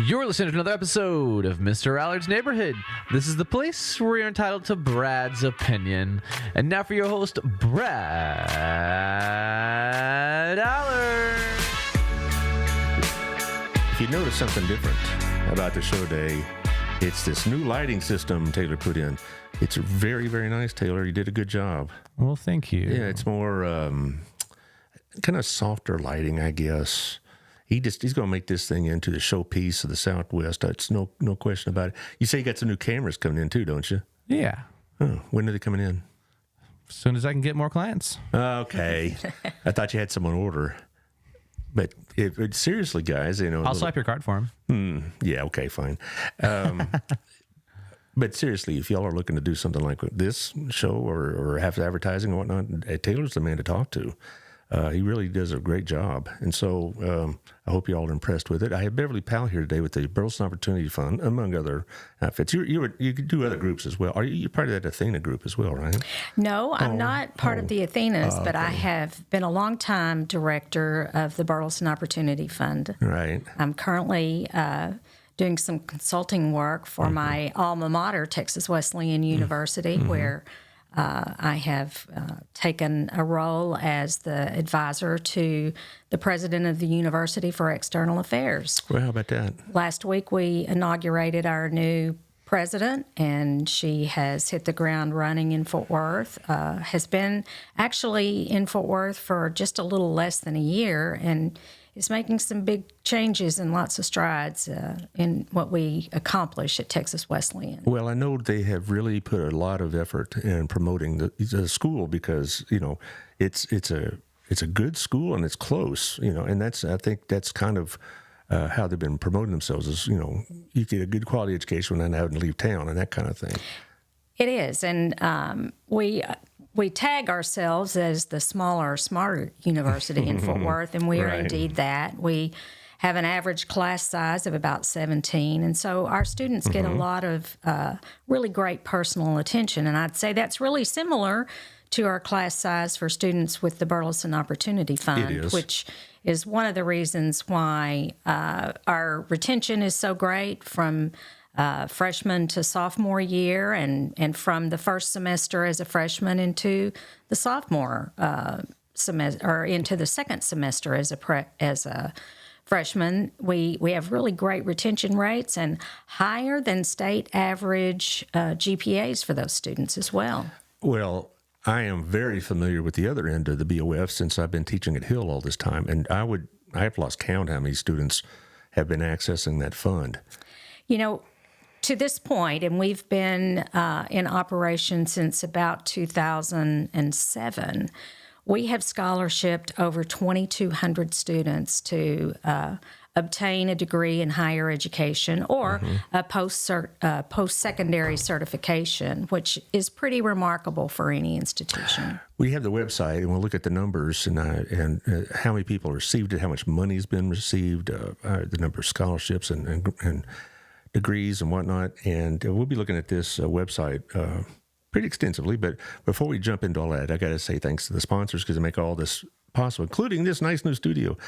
You're listening to another episode of Mr. Allard's Neighborhood. This is the place where you're entitled to Brad's opinion. And now for your host, Brad Allard. If you notice something different about the show today, it's this new lighting system Taylor put in. It's very, very nice, Taylor. You did a good job. Well, thank you. Yeah, it's more kind of softer lighting, I guess. He's going to make this thing into the showpiece of the Southwest. It's no question about it. You say you got some new cameras coming in too, don't you? Yeah. Oh, when are they coming in? As soon as I can get more clients. Okay. I thought you had some on order. But seriously, guys, you know. I'll swipe your card for him. Yeah, okay, fine. But seriously, if y'all are looking to do something like this show or have advertising and whatnot, Taylor's the man to talk to. He really does a great job. And so I hope you all are impressed with it. I have Beverly Powell here today with the Burleson Opportunity Fund, among other outfits. You do other groups as well. You're part of that Athena group as well, right? No, I'm not part of the Athenas, but I have been a long-time director of the Burleson Opportunity Fund. Right. I'm currently doing some consulting work for my alma mater, Texas Wesleyan University, where I have taken a role as the advisor to the president of the University for External Affairs. Well, how about that? Last week, we inaugurated our new president, and she has hit the ground running in Fort Worth, has been actually in Fort Worth for just a little less than a year, and is making some big changes and lots of strides in what we accomplish at Texas Wesleyan. Well, I know they have really put a lot of effort in promoting the school because, you know, it's a good school and it's close, you know, and I think that's kind of how they've been promoting themselves is, you know, you get a good quality education without having to leave town and that kind of thing. It is, and we tag ourselves as the smaller, smarter university in Fort Worth, and we are indeed that. We have an average class size of about 17, and so our students get a lot of really great personal attention, and I'd say that's really similar to our class size for students with the Burleson Opportunity Fund, which is one of the reasons why our retention is so great from freshman to sophomore year, and from the first semester as a freshman into the sophomore semester, or into the second semester as a freshman. We have really great retention rates and higher than state average GPAs for those students as well. Well, I am very familiar with the other end of the BOF since I've been teaching at Hill all this time, and I've lost count how many students have been accessing that fund. You know, to this point, and we've been in operation since about 2007, we have scholarshiped over 2,200 students to obtain a degree in higher education or a post-secondary certification, which is pretty remarkable for any institution. We have the website, and we'll look at the numbers and how many people received it, how much money's been received, the number of scholarships and degrees and whatnot, and we'll be looking at this website pretty extensively. But before we jump into all that, I got to say thanks to the sponsors because they make all this possible, including this nice new studio.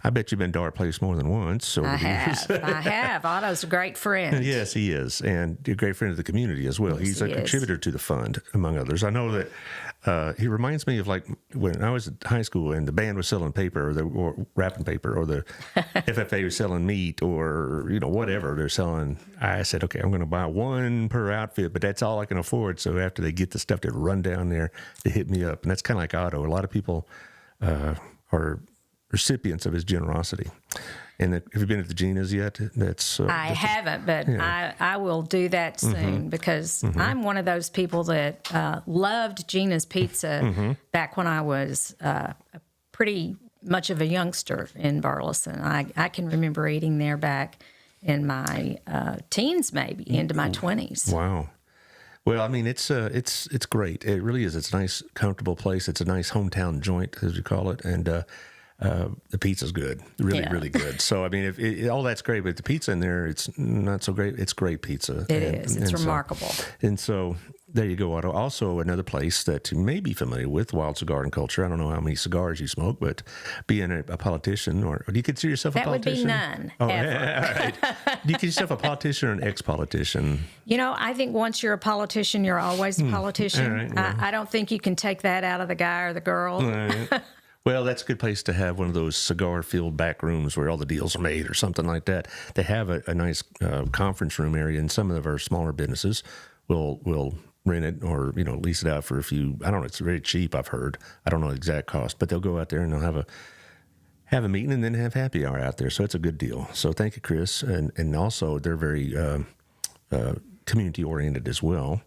I bet you've been to our place more than once. I have. Otto's a great friend. Yes, he is, and a great friend of the community as well. Yes, He's a contributor to the fund, among others. I know that he reminds me of like when I was at high school and the band was selling paper or wrapping paper, or the FFA was selling meat, or you know whatever they're selling. I said, okay, I'm going to buy one per outfit, but that's all I can afford. So after they get the stuff, they run down there to hit me up, and that's kind of like Otto. A lot of people are recipients of his generosity. And have you been at the Gina's yet? I haven't, but I will do that soon because I'm one of those people that loved Gina's Pizza back when I was pretty much of a youngster in Burleson. I can remember eating there back in my teens, maybe into my 20s. Wow. Well, I mean, it's great. It really is. It's a nice, comfortable place. It's a nice hometown joint, as you call it, and the pizza's good, really good. So, I mean, all that's great, but the pizza in there, it's not so great. It's great pizza. It is. It's remarkable. And so there you go, Otto. Also, another place that you may be familiar with, wild cigar and culture. I don't know how many cigars you smoke, but being a politician, or do you consider yourself a politician? That would be none, Oh, ever. yeah, all right. Do you consider yourself a politician or an ex-politician? I think once you're a politician, you're always a politician. All right, well. I don't think you can take that out of the guy or the girl. All right. Well, that's a good place to have one of those cigar-filled back rooms where all the deals are made or something like that. They have a nice conference room area, and some of our smaller businesses will rent it or, lease it out for a few. I don't know. It's very cheap, I've heard. I don't know the exact cost, but they'll go out there and they'll have a meeting and then have happy hour out there. So it's a good deal. So thank you, Chris. And also they're very community-oriented as well.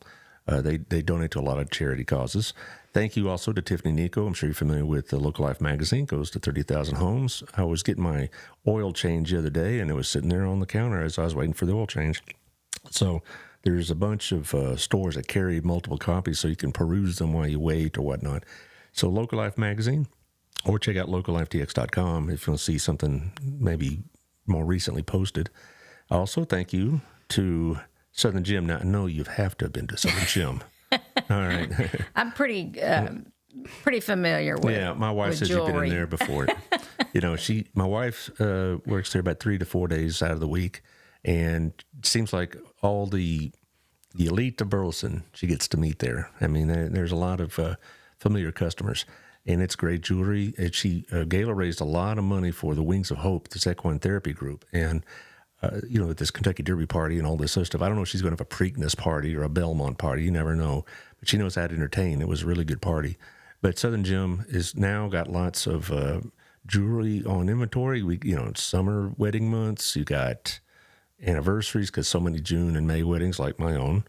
They donate to a lot of charity causes. Thank you also to Tiffany Nico. I'm sure you're familiar with the Local Life magazine. Goes to 30,000 homes. I was getting my oil change the other day, and it was sitting there on the counter as I was waiting for the oil change. So there's a bunch of stores that carry multiple copies, so you can peruse them while you wait or whatnot. So Local Life magazine, or check out locallifetx.com if you want to see something maybe more recently posted. Also, thank you to Southern Gym. Now, I know you have to have been to Southern Gym. All right. I'm pretty familiar with. Yeah, my wife says jewelry. you've been in there before. My wife works there about 3 to 4 days out of the week, and it seems like all the elite of Burleson she gets to meet there. I mean, there's a lot of familiar customers, and it's great jewelry. And Gayla raised a lot of money for the Wings of Hope, this equine therapy group, and at this Kentucky Derby party and all this other stuff. I don't know if she's going to have a Preakness party or a Belmont party. You never know. But she knows how to entertain. It was a really good party. But Southern Gym is now got lots of jewelry on inventory. Summer wedding months. You got anniversaries because so many June and May weddings like my own.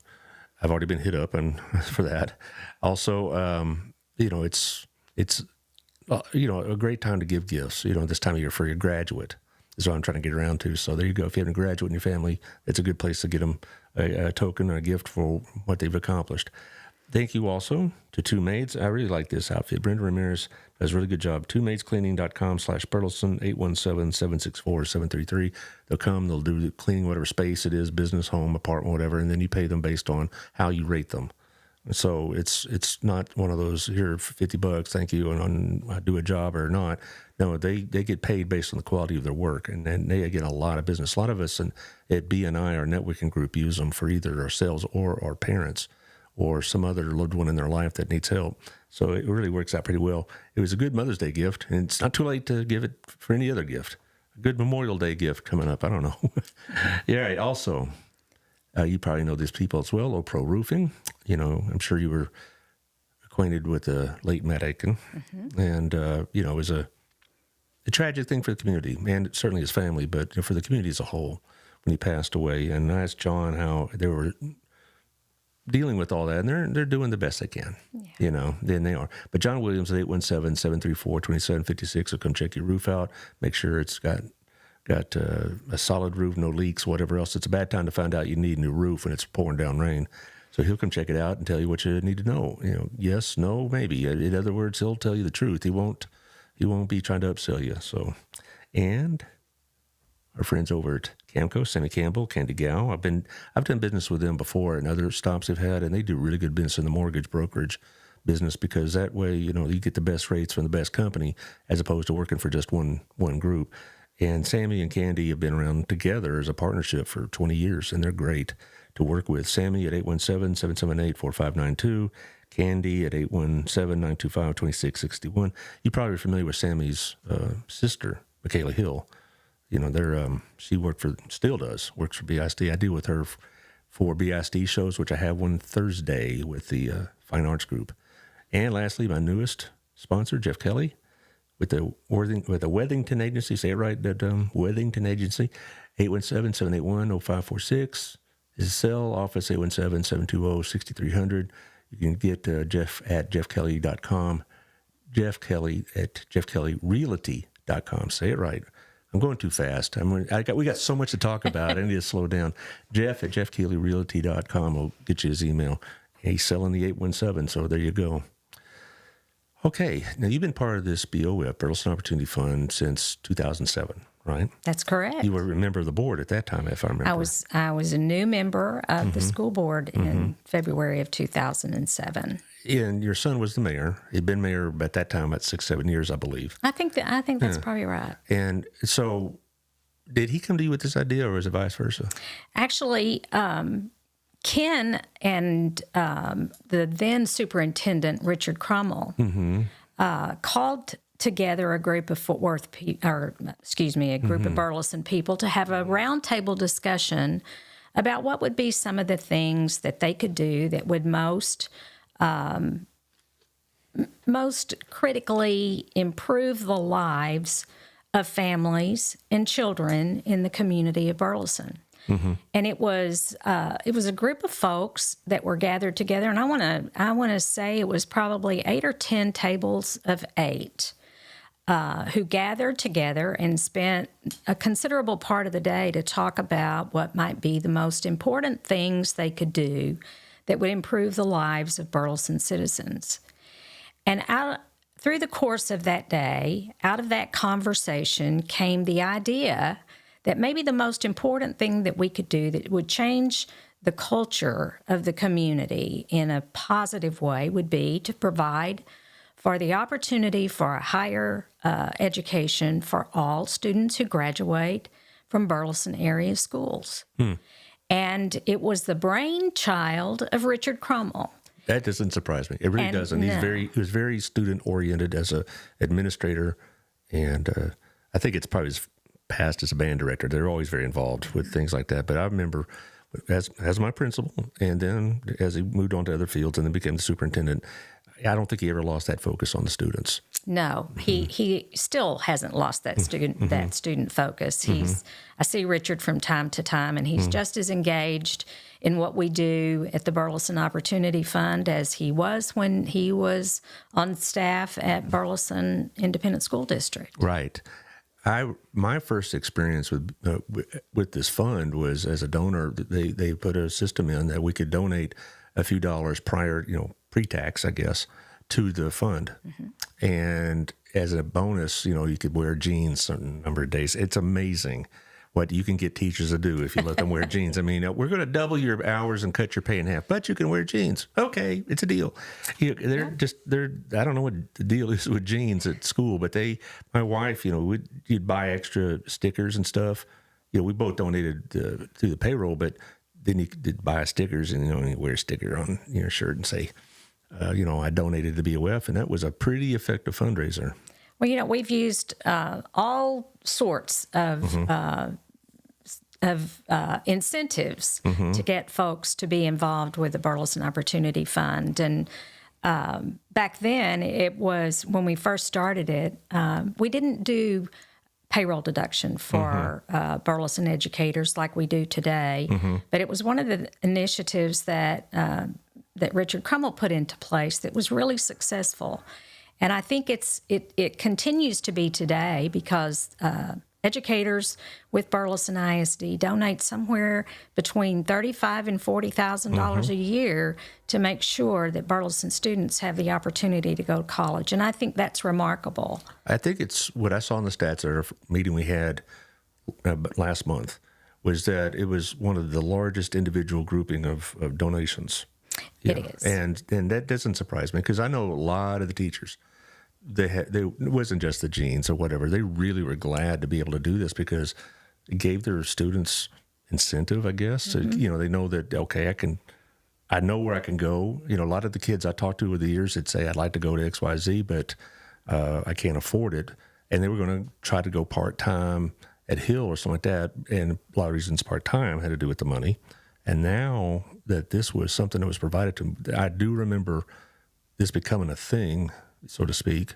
I've already been hit up for that. Also, it's a great time to give gifts. This time of year for your graduate. Is what I'm trying to get around to. So there you go. If you have a graduate in your family, it's a good place to get them a token or a gift for what they've accomplished. Thank you also to Two Maids. I really like this outfit. Brenda Ramirez does a really good job. TwoMaidsCleaning.com/Burleson, 817-764-733. They'll come, they'll do the cleaning, whatever space it is, business, home, apartment, whatever, and then you pay them based on how you rate them. So it's not one of those, here, $50, thank you, and I do a job or not. No, they get paid based on the quality of their work, and they get a lot of business. A lot of us at BNI, our networking group, use them for either ourselves or our parents or some other loved one in their life that needs help. So it really works out pretty well. It was a good Mother's Day gift, and it's not too late to give it for any other gift. A good Memorial Day gift coming up. I don't know. Yeah, right. Also, you probably know these people as well. Pro Roofing. I'm sure you were acquainted with the late Matt Aiken. Mm-hmm. And, it was a tragic thing for the community and certainly his family, but for the community as a whole when he passed away. And I asked John how they were dealing with all that, and they're doing the best they can. Yeah. Then they are. But John Williams at 817-734-2756 will come check your roof out, make sure it's got a solid roof, no leaks, whatever else. It's a bad time to find out you need a new roof when it's pouring down rain. So he'll come check it out and tell you what you need to know. Yes, no, maybe. In other words, he'll tell you the truth. He won't be trying to upsell you. So, and our friends over at Camco, Sammy Campbell, Candy Gow. I've done business with them before and other stops they've had, and they do really good business in the mortgage brokerage business because that way, you get the best rates from the best company as opposed to working for just one group. And Sammy and Candy have been around together as a partnership for 20 years, and they're great to work with. Sammy at 817-778-4592. Candy at 817-925-2661. You're probably familiar with Sammy's sister, Michaela Hill. She works for BISD. I deal with her for BISD shows, which I have one Thursday with the Fine Arts Group. And lastly, my newest sponsor, Jeff Kelly, with the Wethington Agency. Say it right, that Wethington Agency, 817-781-0546. His cell, office 817-720-6300. You can get Jeff at jeffkelly.com, Jeff Kelly at jeffkellyrealty.com. Say it right. I'm going too fast. We got so much to talk about. I need to slow down. Jeff at jeffkellyrealty.com will get you his email. He's selling the 817, so there you go. Okay, now you've been part of this BOF, Burleson Opportunity Fund, since 2007. right? That's correct. You were a member of the board at that time, if I remember. I was a new member of the school board in February of 2007. And your son was the mayor. He'd been mayor at that time about 6-7 years, I believe. I think that's probably right. And so, did he come to you with this idea, or was it vice versa? Actually, Ken and the then superintendent Richard Crummell called together a group of a group of Burleson people to have a roundtable discussion about what would be some of the things that they could do that would most critically improve the lives of families and children in the community of Burleson. And it was a group of folks that were gathered together, and I want to say it was probably 8 or 10 tables of 8 who gathered together and spent a considerable part of the day to talk about what might be the most important things they could do that would improve the lives of Burleson citizens. And through the course of that day, out of that conversation came the idea that maybe the most important thing that we could do that would change the culture of the community in a positive way would be to provide for the opportunity for a higher education for all students who graduate from Burleson area schools. And it was the brainchild of Richard Crummell. That doesn't surprise me. It really doesn't. He was very student-oriented as an administrator, and I think it's probably his past as a band director. They're always very involved with things like that. But I remember as my principal, and then as he moved on to other fields and then became the superintendent, I don't think he ever lost that focus on the students. No, he still hasn't lost that student focus. I see Richard from time to time, and he's just as engaged in what we do at the Burleson Opportunity Fund as he was when he was on staff at Burleson Independent School District. Right. My first experience with this fund was as a donor. They put a system in that we could donate a few dollars prior, pre-tax, I guess, to the fund. And as a bonus, you could wear jeans a certain number of days. It's amazing what you can get teachers to do if you let them wear jeans. I mean, we're going to double your hours and cut your pay in half, but you can wear jeans. Okay, it's a deal. I don't know what the deal is with jeans at school, but my wife, you'd buy extra stickers and stuff. We both donated through the payroll, but then you could buy stickers and, you wear a sticker on your shirt and say, I donated to BOF, and that was a pretty effective fundraiser. Well, we've used all sorts of incentives to get folks to be involved with the Burleson Opportunity Fund. And back then, it was when we first started it, we didn't do payroll deduction for Burleson educators like we do today. But it was one of the initiatives that Richard Crummell put into place that was really successful. And I think it continues to be today because educators with Burleson ISD donate somewhere between $35,000 and $40,000 a year to make sure that Burleson students have the opportunity to go to college. And I think that's remarkable. I think it's what I saw in the stats at a meeting we had last month was that it was one of the largest individual grouping of donations. It is. And that doesn't surprise me because I know a lot of the teachers. It wasn't just the jeans or whatever. They really were glad to be able to do this because it gave their students incentive, I guess. So, they know that, okay, I know where I can go. A lot of the kids I talked to over the years would say, I'd like to go to XYZ, but I can't afford it. And they were going to try to go part-time at Hill or something like that. And a lot of reasons part-time had to do with the money. And now that this was something that was provided to them, I do remember this becoming a thing, so to speak,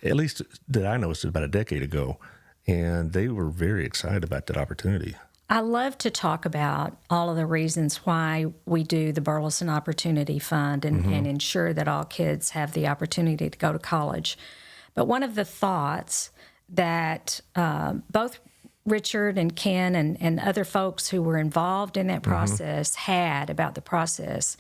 at least that I noticed about a decade ago. And they were very excited about that opportunity. I love to talk about all of the reasons why we do the Burleson Opportunity Fund and ensure that all kids have the opportunity to go to college. But one of the thoughts that both Richard and Ken and other folks who were involved in that process had about the process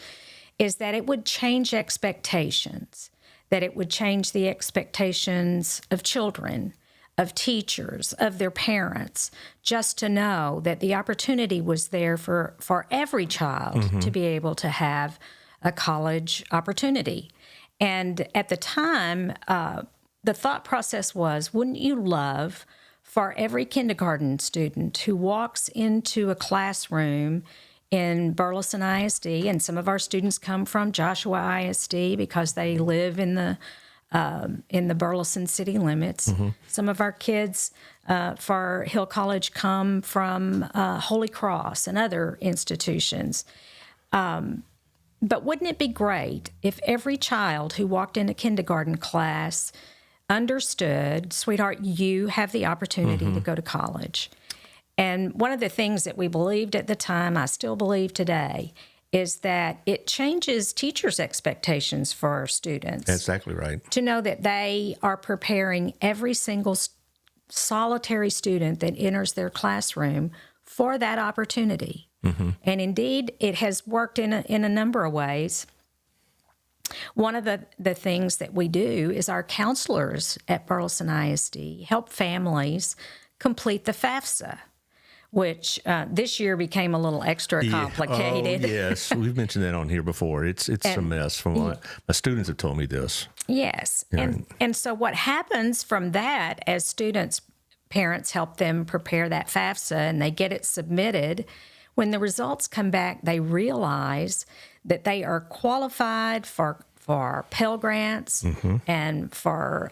is that it would change expectations, that it would change the expectations of children of teachers, of their parents, just to know that the opportunity was there for every child to be able to have a college opportunity. And at the time, the thought process was, wouldn't you love for every kindergarten student who walks into a classroom in Burleson ISD, and some of our students come from Joshua ISD because they live in the Burleson city limits. Some of our kids for Hill College come from Holy Cross and other institutions. But wouldn't it be great if every child who walked into kindergarten class understood, sweetheart, you have the opportunity to go to college? And one of the things that we believed at the time, I still believe today, is that it changes teachers' expectations for our students. That's exactly right. To know that they are preparing every single solitary student that enters their classroom for that opportunity. And indeed, it has worked in a number of ways. One of the things that we do is our counselors at Burleson ISD help families complete the FAFSA, which this year became a little extra complicated. Oh, yes, we've mentioned that on here before. It's a mess. From what my students have told me this. Yes, and so what happens from that, as students' parents help them prepare that FAFSA and they get it submitted, when the results come back, they realize that they are qualified for Pell Grants and for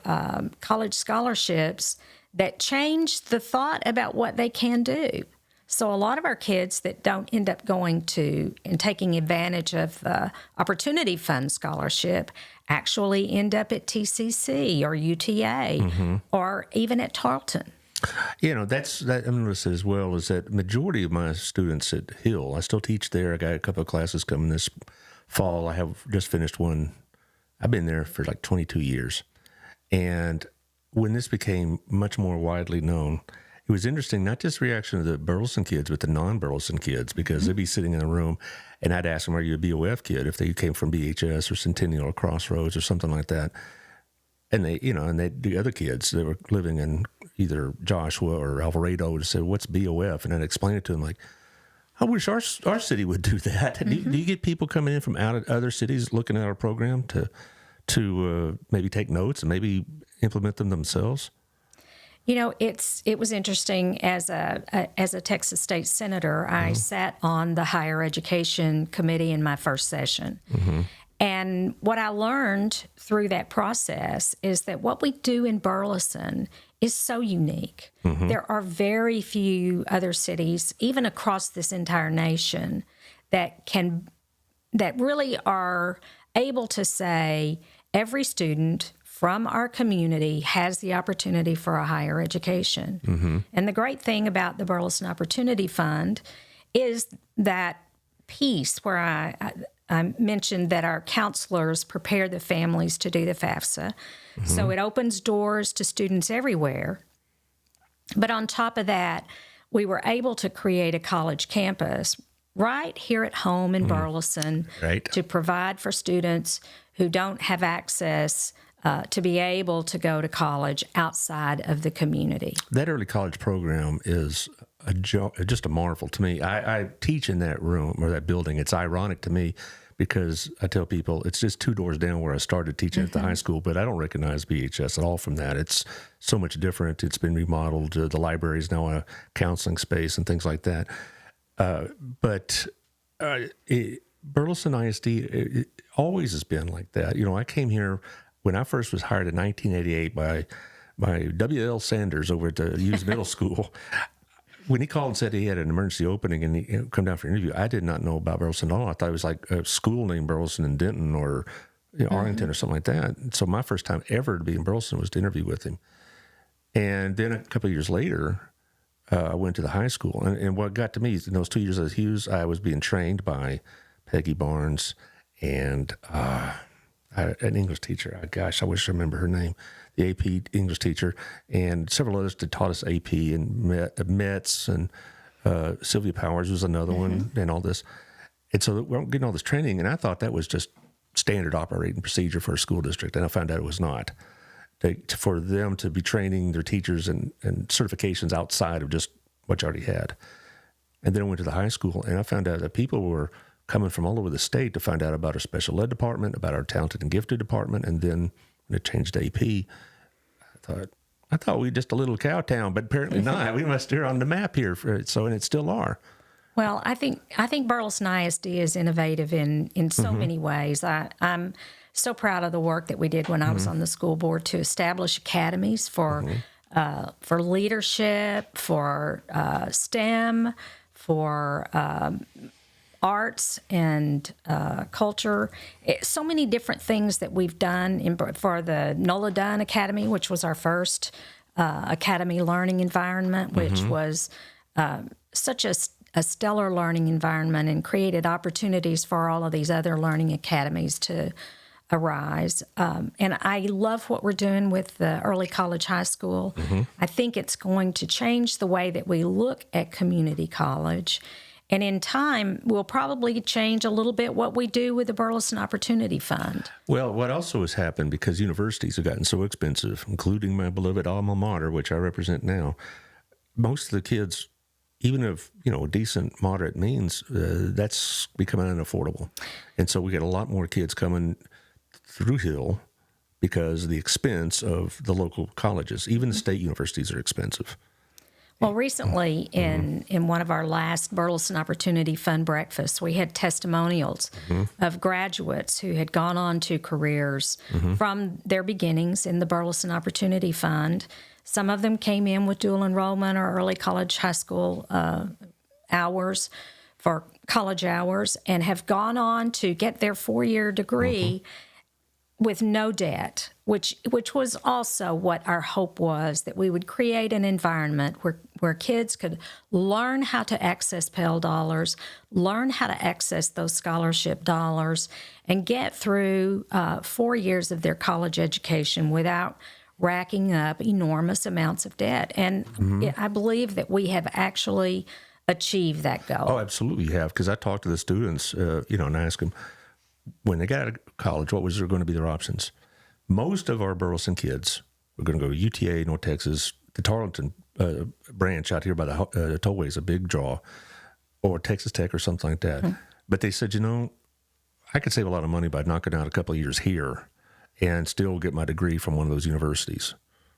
college scholarships that change the thought about what they can do. So a lot of our kids that don't end up going to and taking advantage of the Opportunity Fund scholarship actually end up at TCC or UTA or even at Tarleton. You know, that I'm going to say as well is that majority of my students at Hill, I still teach there. I got a couple of classes coming this fall. I have just finished one. I've been there for like 22 years. And when this became much more widely known, it was interesting, not just the reaction of the Burleson kids, but the non-Burleson kids, because they'd be sitting in a room and I'd ask them, are you a BOF kid? If they came from BHS or Centennial or Crossroads or something like that. And the other kids that were living in either Joshua or Alvarado would say, what's BOF? And I'd explain it to them like, I wish our city would do that. Do you get people coming in from out of other cities looking at our program to maybe take notes and maybe implement them themselves? You know, it was interesting as a Texas state senator. I sat on the higher education committee in my first session. And what I learned through that process is that what we do in Burleson is so unique. There are very few other cities, even across this entire nation, that really are able to say every student from our community has the opportunity for a higher education. And the great thing about the Burleson Opportunity Fund is that piece where I mentioned that our counselors prepare the families to do the FAFSA. So it opens doors to students everywhere. But on top of that, we were able to create a college campus right here at home in Burleson to provide for students who don't have access to be able to go to college outside of the community. That early college program is just a marvel to me. I teach in that room or that building. It's ironic to me because I tell people it's just 2 doors down where I started teaching at the high school, but I don't recognize BHS at all from that. It's so much different. It's been remodeled. The library is now a counseling space and things like that. But Burleson ISD it always has been like that. You know, I came here when I first was hired in 1988 by W.L. Sanders over at the Hughes Middle School. When he called and said he had an emergency opening and he come down for an interview, I did not know about Burleson at all. I thought it was like a school named Burleson in Denton or Arlington or something like that. So my first time ever to be in Burleson was to interview with him. And then a couple of years later, I went to the high school. And what got to me is in those 2 years at Hughes, I was being trained by Peggy Barnes and an English teacher. Gosh, I wish I remember her name. The AP English teacher, and several others that taught us AP and METS, and Sylvia Powers was another one, and all this. And so we're getting all this training, and I thought that was just standard operating procedure for a school district, and I found out it was not. for them to be training their teachers and certifications outside of just what you already had. And then I went to the high school, and I found out that people were coming from all over the state to find out about our special ed department, about our talented and gifted department, and then when it changed to AP, I thought we were just a little cow town, but apparently not. We must are on the map here, and it still are. Well, I think Burleson ISD is innovative in so many ways. I'm so proud of the work that we did when I was on the school board to establish academies for leadership, for STEM, for arts and culture. So many different things that we've done for the Nola Dunn Academy, which was our first academy learning environment, which was such a stellar learning environment and created opportunities for all of these other learning academies to arise. And I love what we're doing with the early college high school. I think it's going to change the way that we look at community college. And in time, we'll probably change a little bit what we do with the Burleson Opportunity Fund. Well, what also has happened, because universities have gotten so expensive, including my beloved alma mater, which I represent now, most of the kids, even of decent, moderate means, that's becoming unaffordable. And so we get a lot more kids coming through Hill because of the expense of the local colleges. Even the state universities are expensive. Well, recently in one of our last Burleson Opportunity Fund breakfasts, we had testimonials of graduates who had gone on to careers from their beginnings in the Burleson Opportunity Fund. Some of them came in with dual enrollment or early college high school hours for college hours and have gone on to get their 4-year degree with no debt, which was also what our hope was, that we would create an environment where kids could learn how to access Pell dollars, learn how to access those scholarship dollars, and get through 4 years of their college education without racking up enormous amounts of debt. And I believe that we have actually achieved that goal. Oh, absolutely have, because I talked to the students, and I asked them, when they got out of college, what was going to be their options? Most of our Burleson kids were going to go to UTA, North Texas, the Tarleton branch out here by the tollway is a big draw, or Texas Tech or something like that. But they said, I could save a lot of money by knocking out a couple of years here and still get my degree from one of those universities.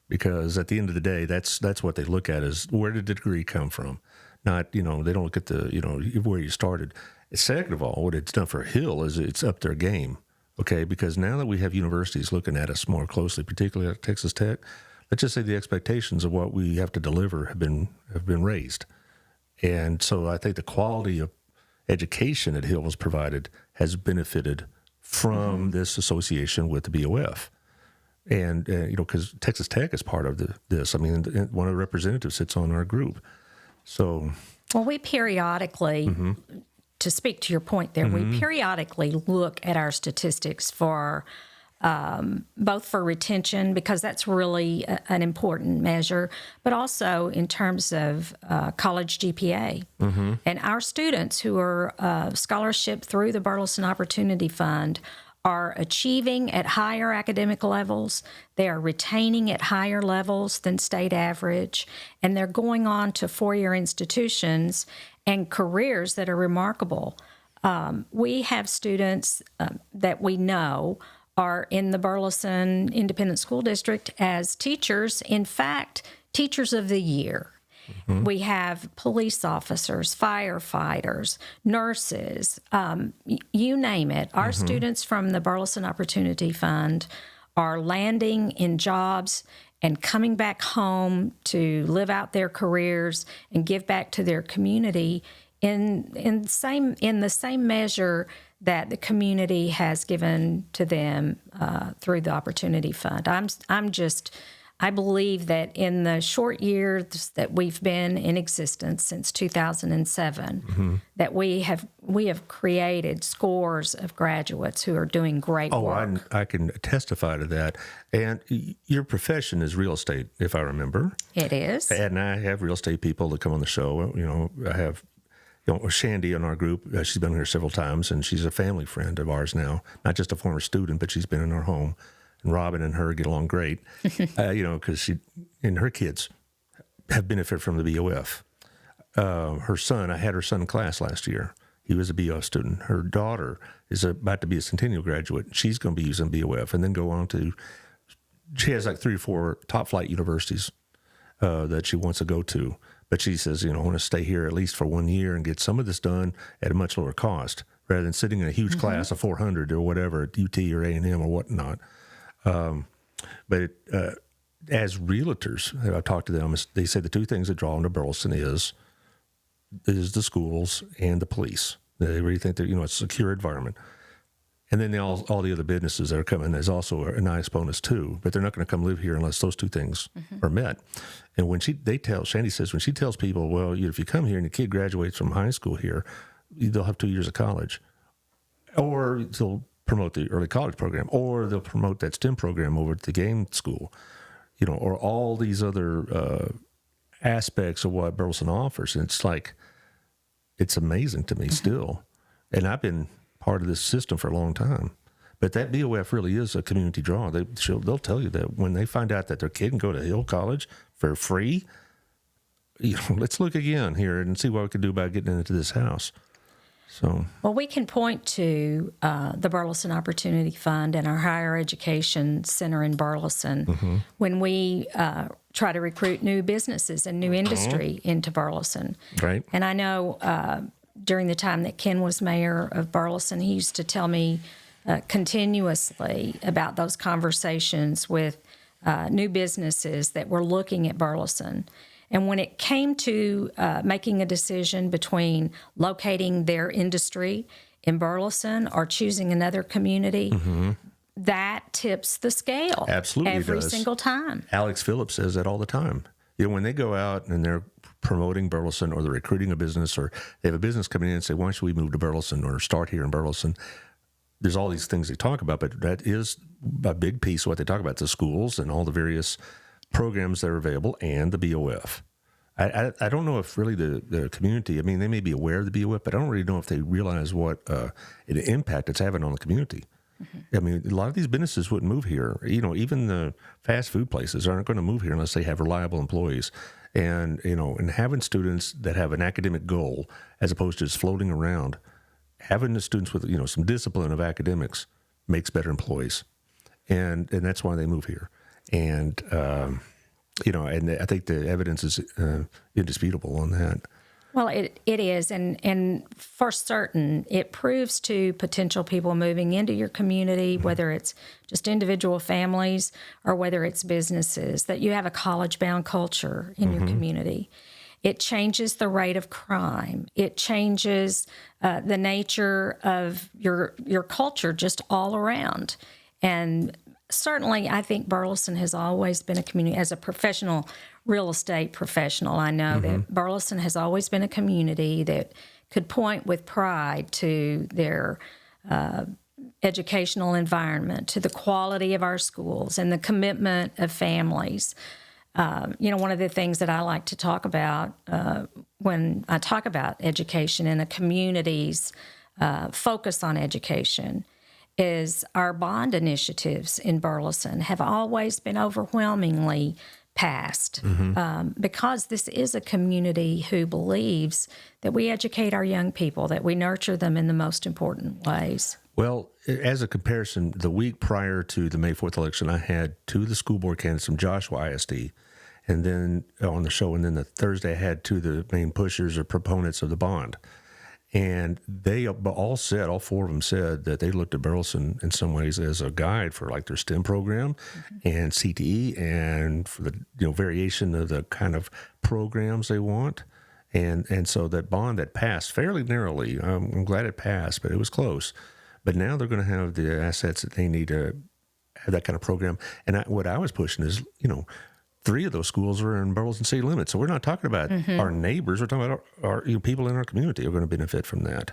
Because at the end of the day, that's what they look at is, where did the degree come from? Not, they don't look at the, where you started. Second of all, what it's done for Hill is it's upped their game, okay? Because now that we have universities looking at us more closely, particularly at Texas Tech, let's just say the expectations of what we have to deliver have been raised. And so I think the quality of education that Hill has provided has benefited from this association with the BOF. And, because Texas Tech is part of this. I mean, one of the representatives sits on our group. So... Well, we periodically... To speak to your point there, we periodically look at our statistics for both for retention, because that's really an important measure, but also in terms of college GPA. And our students who are scholarship through the Burleson Opportunity Fund are achieving at higher academic levels, they are retaining at higher levels than state average, and they're going on to 4-year institutions and careers that are remarkable. We have students that we know are in the Burleson Independent School District as teachers, in fact, teachers of the year. We have police officers, firefighters, nurses, you name it. Our students from the Burleson Opportunity Fund are landing in jobs and coming back home to live out their careers and give back to their community in the same measure that the community has given to them through the Opportunity Fund. I believe that in the short years that we've been in existence since 2007, that we have created scores of graduates who are doing great work. I can testify to that. And your profession is real estate, if I remember. It is. And I have real estate people that come on the show. I have Shandy on our group. She's been here several times, and she's a family friend of ours now. Not just a former student, but she's been in our home. and Robin and her get along great, because she and her kids have benefited from the BOF. Her son, I had her son in class last year. He was a BOF student. Her daughter is about to be a Centennial graduate. She's going to be using BOF and then go on to, she has like 3 or 4 top flight universities that she wants to go to. But she says, I want to stay here at least for 1 year and get some of this done at a much lower cost rather than sitting in a huge class of 400 or whatever at UT or A&M or whatnot. But as realtors, I've talked to them, they say the 2 things that draw them to Burleson is the schools and the police. They really think that, it's a secure environment. And then all the other businesses that are coming is also a nice bonus too, but they're not going to come live here unless those 2 things are met. And when Shandy says, when she tells people, well, if you come here and your kid graduates from high school here, they'll have 2 years of college, or they'll promote the early college program, or they'll promote that STEM program over at the game school, or all these other aspects of what Burleson offers. And it's amazing to me still. And I've been part of this system for a long time. But that BOF really is a community draw. They'll tell you that when they find out that their kid can go to Hill College for free, let's look again here and see what we can do about getting into this house. So, well, we can point to the Burleson Opportunity Fund and our Higher Education Center in Burleson when we try to recruit new businesses and new industry into Burleson. Right. And I know during the time that Ken was mayor of Burleson, he used to tell me continuously about those conversations with new businesses that were looking at Burleson. And when it came to making a decision between locating their industry in Burleson or choosing another community, that tips the scale. Absolutely every does. single time. Alex Phillips says that all the time. When they go out and they're promoting Burleson or they're recruiting a business or they have a business coming in and say, why should we move to Burleson or start here in Burleson? There's all these things they talk about, but that is a big piece of what they talk about, the schools and all the various programs that are available and the BOF. I don't know if really the community, they may be aware of the BOF, but I don't really know if they realize what an impact it's having on the community. A lot of these businesses wouldn't move here. Even the fast food places aren't going to move here unless they have reliable employees. And, and having students that have an academic goal as opposed to just floating around, having the students with, some discipline of academics makes better employees. And that's why they move here. And, and I think the evidence is indisputable on that. Well, it is, and for certain, it proves to potential people moving into your community, whether it's just individual families or whether it's businesses, that you have a college-bound culture in your community. It changes the rate of crime. It changes the nature of your culture just all around. And certainly, I think Burleson has always been a community. As a professional real estate professional, I know that Burleson has always been a community that could point with pride to their educational environment, to the quality of our schools, and the commitment of families. One of the things that I like to talk about when I talk about education and a community's focus on education is our bond initiatives in Burleson have always been overwhelmingly passed because this is a community who believes that we educate our young people, that we nurture them in the most important ways. Well, as a comparison, the week prior to the May 4th election, I had 2 of the school board candidates from Joshua ISD and then on the show, and then the Thursday I had 2 of the main pushers or proponents of the bond. And they all 4 of them said that they looked at Burleson in some ways as a guide for like their STEM program and CTE and for the variation of the kind of programs they want. And so that bond that passed fairly narrowly, I'm glad it passed, but it was close. But now they're going to have the assets that they need to have that kind of program. And what I was pushing is, 3 of those schools are in Burleson city limits. So we're not talking about our neighbors. We're talking about our people in our community are going to benefit from that.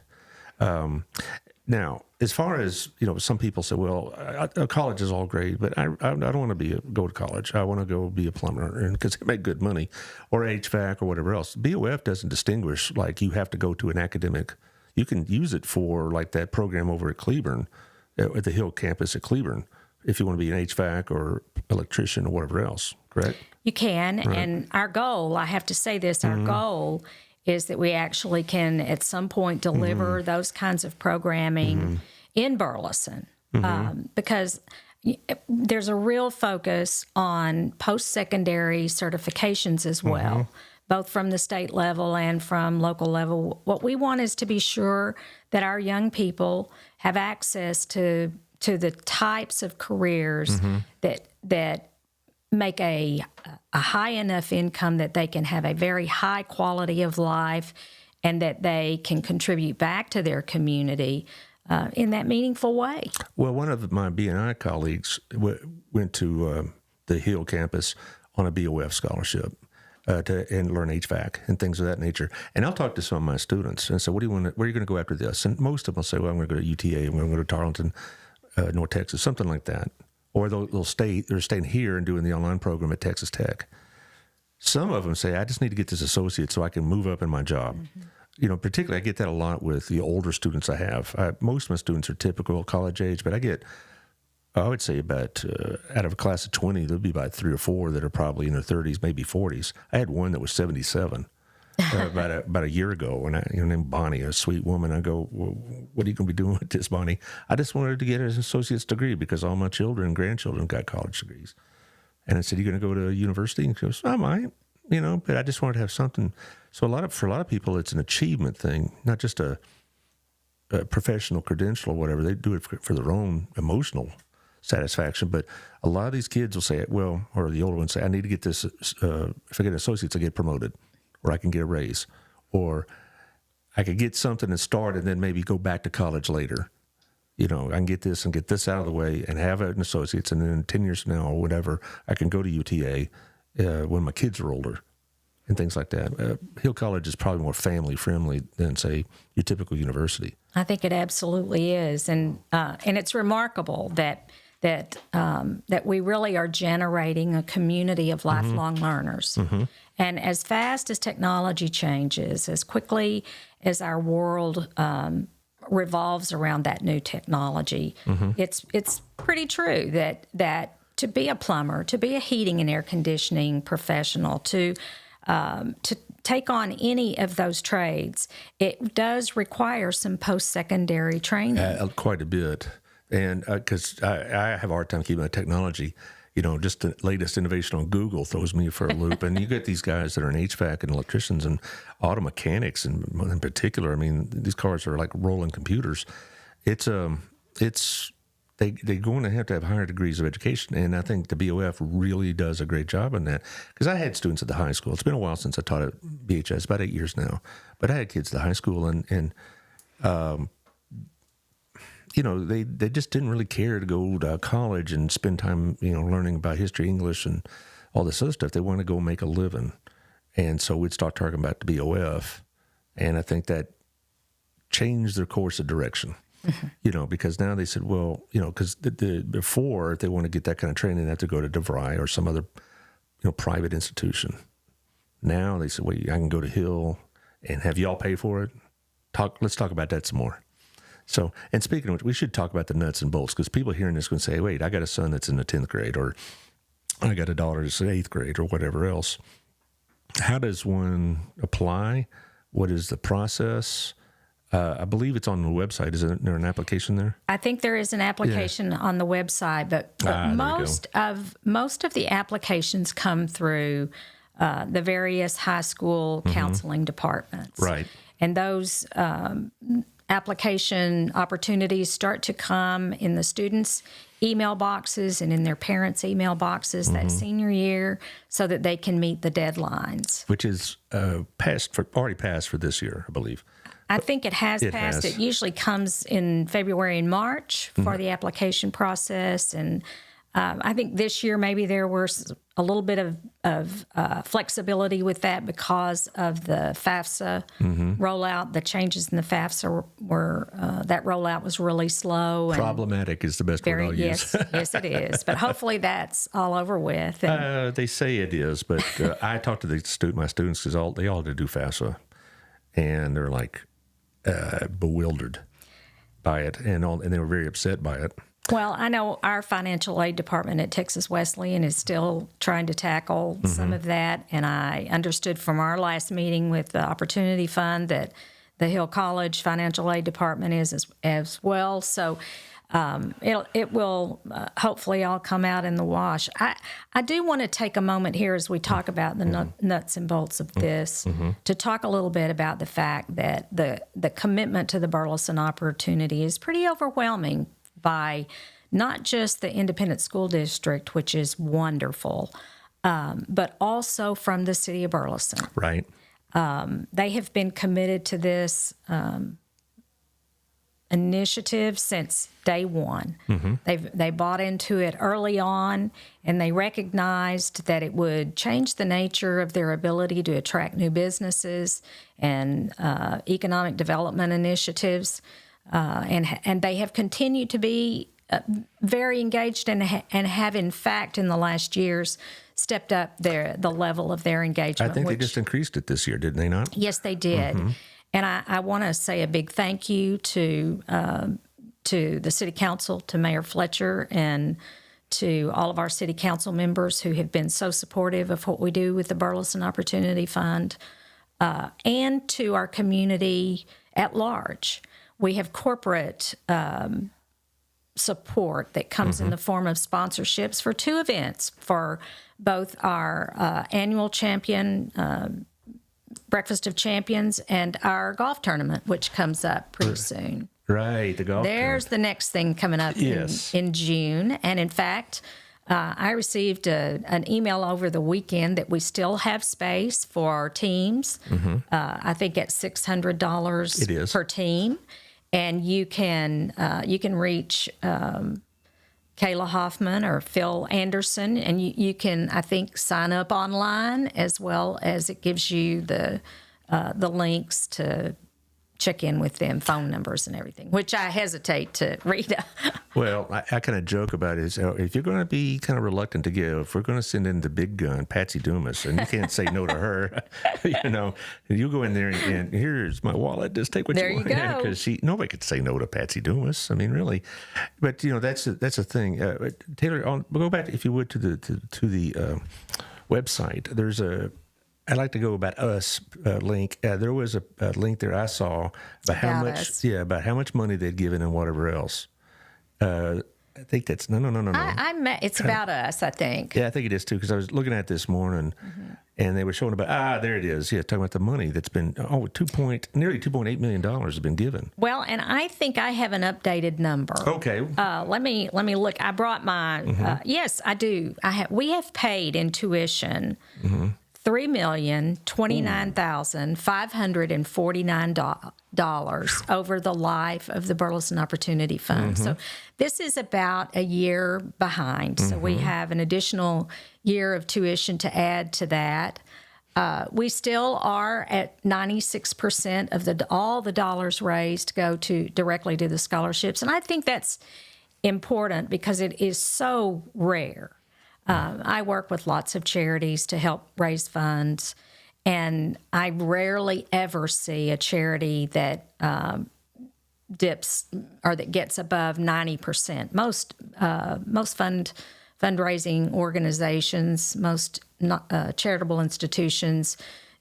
Now, as far as, some people say, well, college is all great, but I don't want to go to college. I want to go be a plumber because they make good money, or HVAC or whatever else. BOF doesn't distinguish like you have to go to an academic. You can use it for like that program over at Cleburne, at the Hill campus at Cleburne. if you want to be an HVAC or electrician or whatever else, correct? You can. Right. And our goal, I have to say this, our goal is that we actually can at some point deliver those kinds of programming in Burleson, because there's a real focus on post-secondary certifications as well, both from the state level and from local level. What we want is to be sure that our young people have access to the types of careers that make a high enough income that they can have a very high quality of life and that they can contribute back to their community in that meaningful way. Well, one of my B&I colleagues went to the Hill campus on a BOF scholarship and learn HVAC and things of that nature. And I'll talk to some of my students and say, where are you going to go after this? And most of them will say, well, I'm going to go to UTA, I'm going to go to Tarleton, North Texas, something like that. Or they're staying here and doing the online program at Texas Tech. Some of them say, I just need to get this associate so I can move up in my job. Particularly I get that a lot with the older students I have. Most of my students are typical college age, but I would say about, out of a class of 20, there'll be about 3 or 4 that are probably in their 30s, maybe 40s. I had one that was 77 about a year ago, and named Bonnie, a sweet woman. I go, well, what are you going to be doing with this, Bonnie? I just wanted to get an associate's degree because all my children and grandchildren got college degrees. And I said, you going to go to university? And she goes, I might, but I just wanted to have something. So for a lot of people, it's an achievement thing, not just a professional credential or whatever. They do it for their own emotional satisfaction. But a lot of these kids will say, or the older ones say, I need to get this, if I get an associate's, I get promoted, or I can get a raise, or I could get something and start and then maybe go back to college later. I can get this and get this out of the way and have an associate's, and then 10 years from now or whatever, I can go to UTA when my kids are older and things like that. Hill College is probably more family-friendly than, say, your typical university. I think it absolutely is. And it's remarkable that we really are generating a community of lifelong learners. And as fast as technology changes, as quickly as our world revolves around that new technology, it's pretty true that to be a plumber, to be a heating and air conditioning professional, to take on any of those trades, it does require some post-secondary training. Quite a bit. And because I have a hard time keeping the technology, just the latest innovation on Google throws me for a loop. And you get these guys that are in HVAC and electricians and auto mechanics in particular. I mean, these cars are like rolling computers. They're going to have higher degrees of education. And I think the BOF really does a great job on that. Because I had students at the high school. It's been a while since I taught at BHS, about 8 years now. But I had kids at the high school, and they just didn't really care to go to college and spend time, learning about history, English, and all this other stuff. They want to go make a living. And so we'd start talking about the BOF. And I think that changed their course of direction, because now they said, because before, if they want to get that kind of training, they have to go to DeVry or some other, private institution. Now they said, I can go to Hill and have y'all pay for it. Let's talk about that some more. So, and speaking of which, we should talk about the nuts and bolts, because people hearing this can say, wait, I got a son that's in the 10th grade, or I got a daughter that's in 8th grade, or whatever else. How does one apply? What is the process? I believe it's on the website. Is there an application there? I think there is an application on the website, but most of the applications come through the various high school counseling departments. Right. And those application opportunities start to come in the students' email boxes and in their parents' email boxes that senior year, so that they can meet the deadlines. Which is already passed for this year, I believe. I think it has passed. It usually comes in February and March for the application process, and I think this year maybe there was a little bit of flexibility with that because of the FAFSA rollout. The changes in the FAFSA were that rollout was really slow. And problematic is the best word I'll use. Yes, it is. But hopefully that's all over with. They say it is, but I talked to my students because they all had to do FAFSA, and they're like bewildered by it, and they were very upset by it. Well, I know our financial aid department at Texas Wesleyan is still trying to tackle some of that. And I understood from our last meeting with the Opportunity Fund that the Hill College financial aid department is as well. So it will hopefully all come out in the wash. I do want to take a moment here as we talk about the nuts and bolts of this to talk a little bit about the fact that the commitment to the Burleson opportunity is pretty overwhelming by not just the independent school district, which is wonderful, but also from the city of Burleson. Right. They have been committed to this initiative since day one. They bought into it early on, and they recognized that it would change the nature of their ability to attract new businesses and economic development initiatives. And they have continued to be very engaged and have, in fact, in the last years, stepped up the level of their engagement. I think they just increased it this year, didn't they not? Yes, they did. And I want to say a big thank you to the City Council, to Mayor Fletcher, and to all of our City Council members who have been so supportive of what we do with the Burleson Opportunity Fund, and to our community at large. We have corporate support that comes in the form of sponsorships for two events, for both our annual champion Breakfast of Champions and our golf tournament, which comes up pretty soon. Right, the golf There's the next thing coming up in June. And in fact, I received an email over the weekend that we still have space for our teams. I think at $600 per team. And you can reach Kayla Hoffman or Phil Anderson, and you can, I think, sign up online, as well as it gives you the links to check in with them, phone numbers and everything, which I hesitate to read. Well, I kind of joke about it. If you're going to be kind of reluctant to give, we're going to send in the big gun, Patsy Dumas, and you can't say no to her. You go in there and here's my wallet. Just take what you want. There you go. Because nobody could say no to Patsy Dumas. I mean, really. But that's a thing. Taylor, I'll go back, if you would, to the website. There's I'd like to go about us link. There was a link there I saw about how much money they'd given and whatever else. I think that's no. It's about us, I think. Yeah, I think it is too, because I was looking at this morning, and they were showing about there it is. Yeah, talking about the money that's been nearly $2.8 million has been given. Well, and I think I have an updated number. Okay. Let me look. I brought my. Yes, I do. We have paid in tuition. $3,029,549 over the life of the Burleson Opportunity Fund. So this is about a year behind. So we have an additional year of tuition to add to that. We still are at 96% of all the dollars raised go directly to the scholarships. And I think that's important because it is so rare. I work with lots of charities to help raise funds, and I rarely ever see a charity that dips or that gets above 90%. Most fundraising organizations, most charitable institutions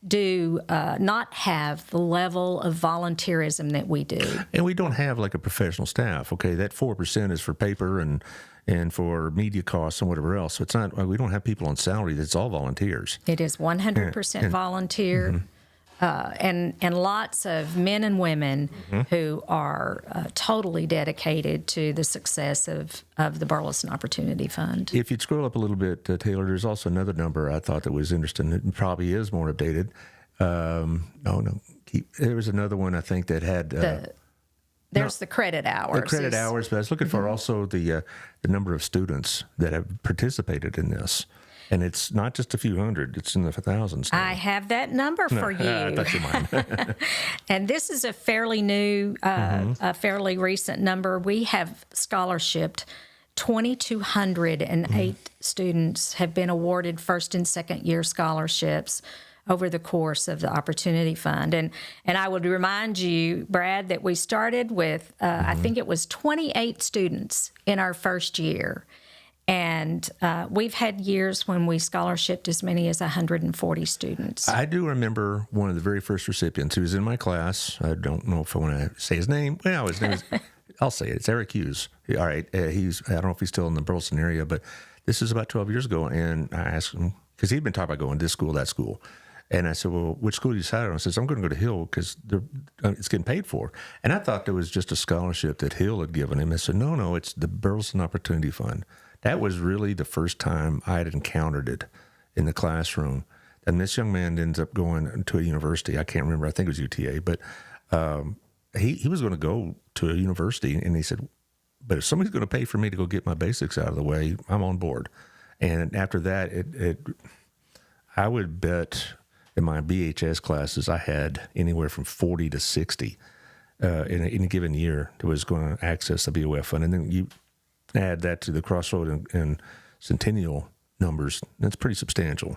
do not have the level of volunteerism that we do. And we don't have like a professional staff. Okay, that 4% is for paper and for media costs and whatever else. So it's not, we don't have people on salary. That's all volunteers. It is 100% volunteer. And lots of men and women who are totally dedicated to the success of the Burleson Opportunity Fund. If you'd scroll up a little bit, Taylor, there's also another number I thought that was interesting. It probably is more updated. There was another one I think that had... There's the credit hours. The credit hours, but I was looking for also the number of students that have participated in this. And it's not just a few hundred, it's in the thousands now. I have that number for you. I thought you might. And this is a fairly new, a fairly recent number. We have scholarshiped 2,208 students have been awarded first and second year scholarships over the course of the Opportunity Fund. And I would remind you, Brad, that we started with, I think it was 28 students in our first year. And we've had years when we scholarshiped as many as 140 students. I do remember one of the very first recipients who was in my class. I don't know if I want to say his name. Well, his name is, I'll say it. It's Eric Hughes. All right. I don't know if he's still in the Burleson area, but this is about 12 years ago. And I asked him, because he'd been talking about going this school, that school. And I said, well, which school do you decide on? I says, I'm going to go to Hill because it's getting paid for. And I thought there was just a scholarship that Hill had given him. I said, no, it's the Burleson Opportunity Fund. That was really the first time I had encountered it in the classroom. And this young man ends up going to a university. I can't remember. I think it was UTA. But he was going to go to a university. And he said, but if somebody's going to pay for me to go get my basics out of the way, I'm on board. And after that, I would bet in my BHS classes, I had anywhere from 40 to 60 in a given year that was going to access the BOF fund. And then you add that to the Crossroad and Centennial numbers, that's pretty substantial.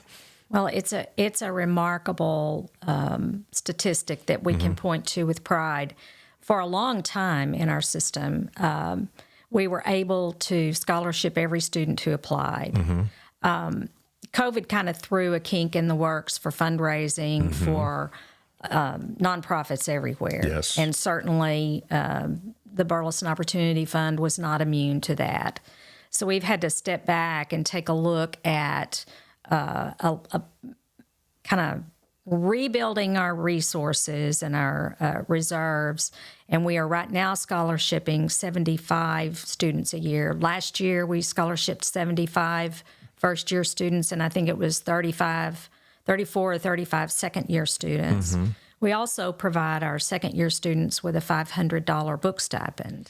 Well, it's a remarkable statistic that we can point to with pride. For a long time in our system, we were able to scholarship every student who applied. COVID kind of threw a kink in the works for fundraising for nonprofits everywhere. Yes. And certainly the Burleson Opportunity Fund was not immune to that. So we've had to step back and take a look at a kind of rebuilding our resources and our reserves. And we are right now scholarshiping 75 students a year. Last year, we scholarshiped 75 first-year students, and I think it was 34 or 35 second-year students. We also provide our second-year students with a $500 book stipend.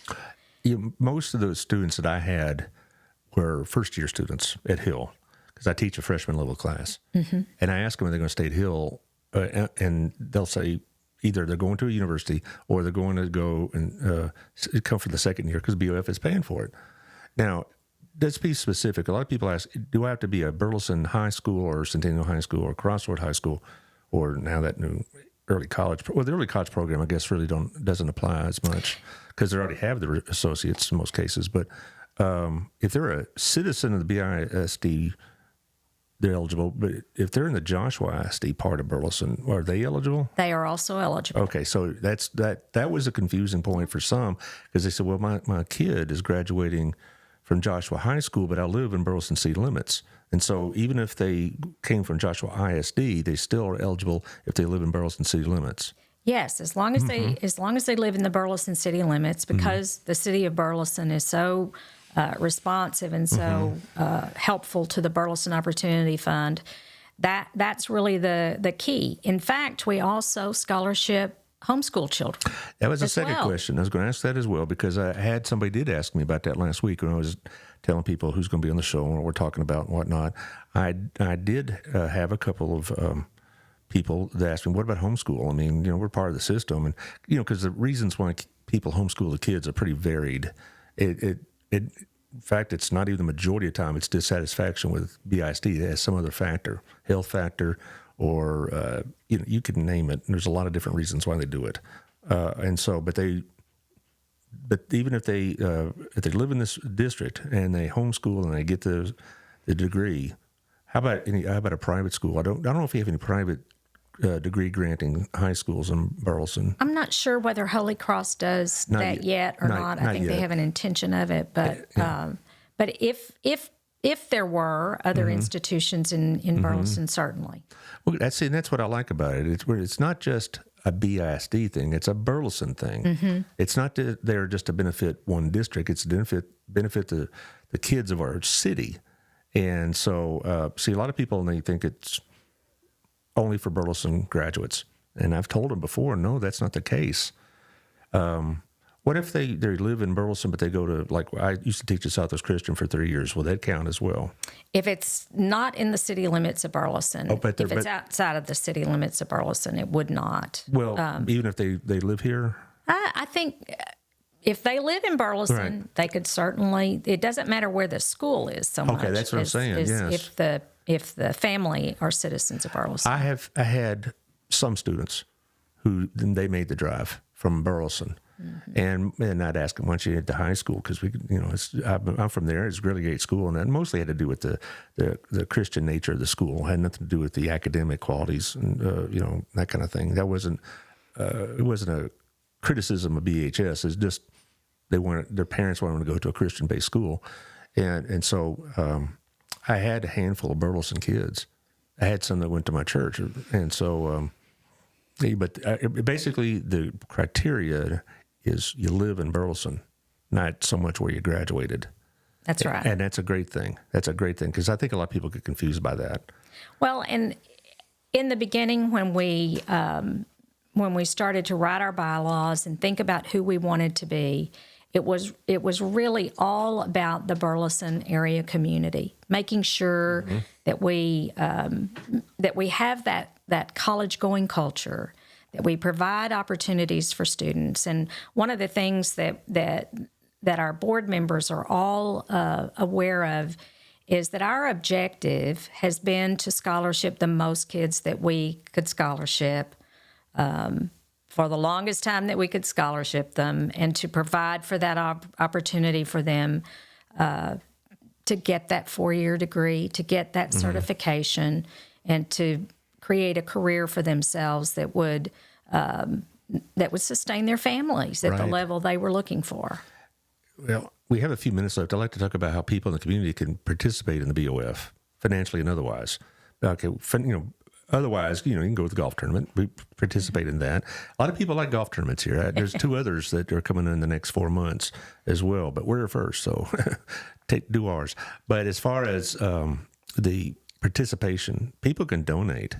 Most of those students that I had were first-year students at Hill, because I teach a freshman level class. And I ask them if they're going to stay at Hill, and they'll say either they're going to a university or they're going to go and come for the second year because BOF is paying for it. Now, let's be specific. A lot of people ask, do I have to be a Burleson High School or Centennial High School or Crossroad High School or now that new early college? Well, the early college program, I guess, really doesn't apply as much because they already have the associates in most cases. But if they're a citizen of the BISD, they're eligible. But if they're in the Joshua ISD part of Burleson, are they eligible? They are also eligible. Okay, so that was a confusing point for some because they said, well, my kid is graduating from Joshua High School, but I live in Burleson city limits. And so even if they came from Joshua ISD, they still are eligible if they live in Burleson city limits. Yes, as long as they live in the Burleson city limits, because the city of Burleson is so responsive and so helpful to the Burleson Opportunity Fund. That's really the key. In fact, we also scholarship homeschool children. That was the second question. I was going to ask that as well, because I had somebody did ask me about that last week when I was telling people who's going to be on the show and what we're talking about and whatnot. I did have a couple of people that asked me, what about homeschool? I mean, we're part of the system. And, because the reasons why people homeschool the kids are pretty varied. In fact, it's not even the majority of the time. It's dissatisfaction with BISD. It has some other factor, health factor, or you can name it. There's a lot of different reasons why they do it, and so. But even if they live in this district and they homeschool and they get the degree, how about a private school? I don't know if you have any private degree granting high schools in Burleson. I'm not sure whether Holy Cross does that yet or not. I think they have an intention of it, but if there were other institutions in Burleson, certainly. Well, that's what I like about it. It's not just a BISD thing; it's a Burleson thing. It's not there just to benefit one district; it's to benefit the kids of our city. And so, a lot of people they think it's only for Burleson graduates, and I've told them before, no, that's not the case. What if they live in Burleson, but they go to, like, I used to teach at Southwest Christian for 3 years. Will that count as well? If it's not in the city limits of Burleson, if it's outside of the city limits of Burleson, it would not. Well, even if they live here? I think if they live in Burleson, they could certainly, it doesn't matter where the school is so much. Okay, that's what I'm saying, yes. If the if the family are citizens of Burleson. I had some students who they made the drive from Burleson. And I'd ask them, why don't you head to high school? Because I'm from there. It's a really great school, and that mostly had to do with the Christian nature of the school. It had nothing to do with the academic qualities and that kind of thing. That wasn't it wasn't a criticism of BHS. It's just their parents wanted them to go to a Christian-based school, and so I had a handful of Burleson kids. I had some that went to my church, and so. Basically, the criteria is you live in Burleson, not so much where you graduated. That's right. And that's a great thing. That's a great thing, because I think a lot of people get confused by that. Well, and in the beginning, when we started to write our bylaws and think about who we wanted to be, it was really all about the Burleson area community, making sure that we have that college-going culture, that we provide opportunities for students. And one of the things that our board members are all aware of is that our objective has been to scholarship the most kids that we could scholarship for the longest time that we could scholarship them, and to provide for that opportunity for them to get that 4-year degree, to get that certification, and to create a career for themselves that would sustain their families at the level they were looking for. Well, we have a few minutes left. I'd like to talk about how people in the community can participate in the BOF, financially and otherwise. Okay, otherwise, you can go with the golf tournament. We participate in that. A lot of people like golf tournaments here. There's 2 others that are coming in the next 4 months as well, but we're first, so do ours. But as far as the participation, people can donate.